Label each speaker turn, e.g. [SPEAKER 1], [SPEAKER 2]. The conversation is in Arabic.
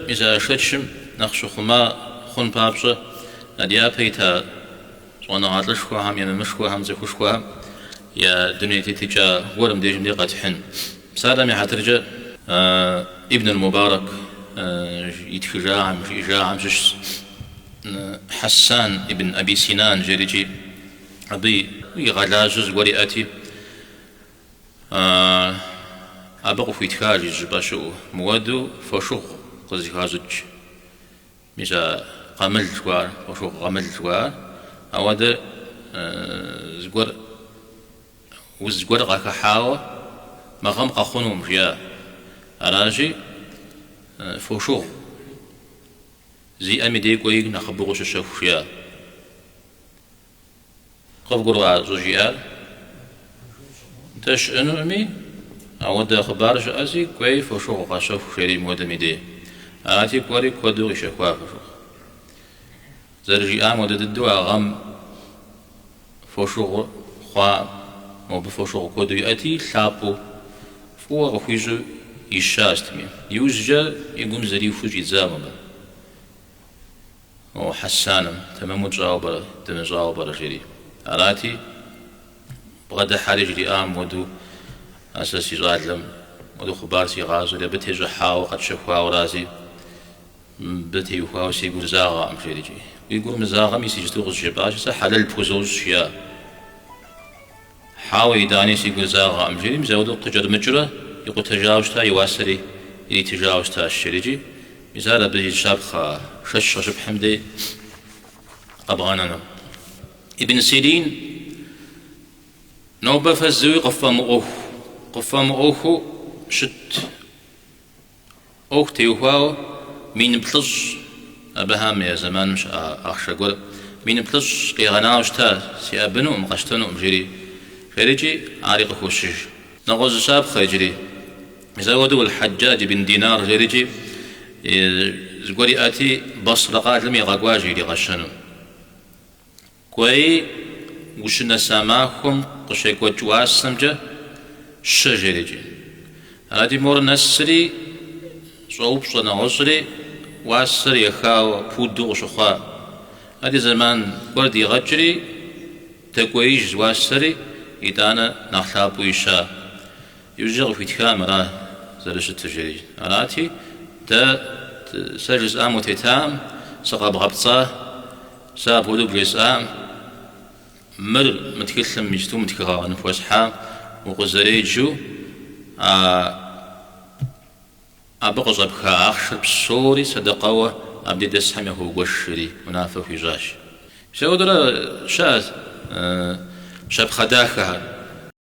[SPEAKER 1] إذا شتشم نخشو خما خون بابشة نديا بيتا وانا عطلشكو هم يا مشكو هم زكوشكو هم يا دنيا تيجا ورم ديجم دي قاتحن سادة مي حترجع ابن المبارك يتخجاعم جاعم حسان ابن أبي سنان جريجي أبي يغلاجز ورئتي أبغى في تخارج جباشو مودو فشوق قصدي خارج ميزا قمل جوار فشوق قمل جوار أودا زقور وزقور غاك حاوة ما غم قخونو مجيا أراجي فشوق زي أمي ديك ويك نخبغوش الشوفيا قفقر زوجيال تش أنومي أود خبار شأزي كوي فشوق قاشف شري مودمي دي آتي كوري كودو يشكوا فشوق زرجي آمود الدوا غم فشوق خوا مو بفشوق كودو يأتي ثابو فوا غفيجو يشاستمي يوججا يقوم زري فوجي زامبا أو حسانم تمام جاوبر تنجاوبر جري أراتي بغدا حالي جري ودو أساسي غادلم ودو خبار سي غازو اللي بتي جحاو قد شفوا ورازي بتي وخاو سي يقول زاغا أم شي جي يقول مزاغا ميسي جتوغ الجباش سا حلال بوزوز شيا حاو يداني سي يقول زاغا أم جري مزاودو قجر مجرى يقول تجاوزتا يواسري اللي تجاوزتا الشريجي مزالا بجي شابخا شش بحمدي قبغاننا ابن سيرين نوبة فزوي قفام أوخو شت أوخ تيوهاو مين بلج أبهام يا زمان مش أخشى قول مين بلج كي غناوشتا سي أبنو مقشتنو مجري فريجي عارق خوشج نغوز شاب خيجري مزاودو الحجاج بن دينار جريجي زقوري آتي بصر قاتلمي غاقواجي لغشنو كوي وشنا ساماكم قشيك وجواس سمجة شجريجي هادي مور نسري صوب صنا غسري واسر يخاو فودو وشخا هادي زمان وردي غجري تكويج واسري إدانا نخلابو يشا يوجغ في تكامرة زرش التجري هادي تا سجز آم وتتام سقاب غبطة ساب ودوب جسام مر متكلم مجتو متكغا نفوسحا وغزريجو أبغز أبخا أخشر بصوري صدقوة أبدي دسحم يهو قشري منافق في جاش سيودرا شاذ شاب خداخها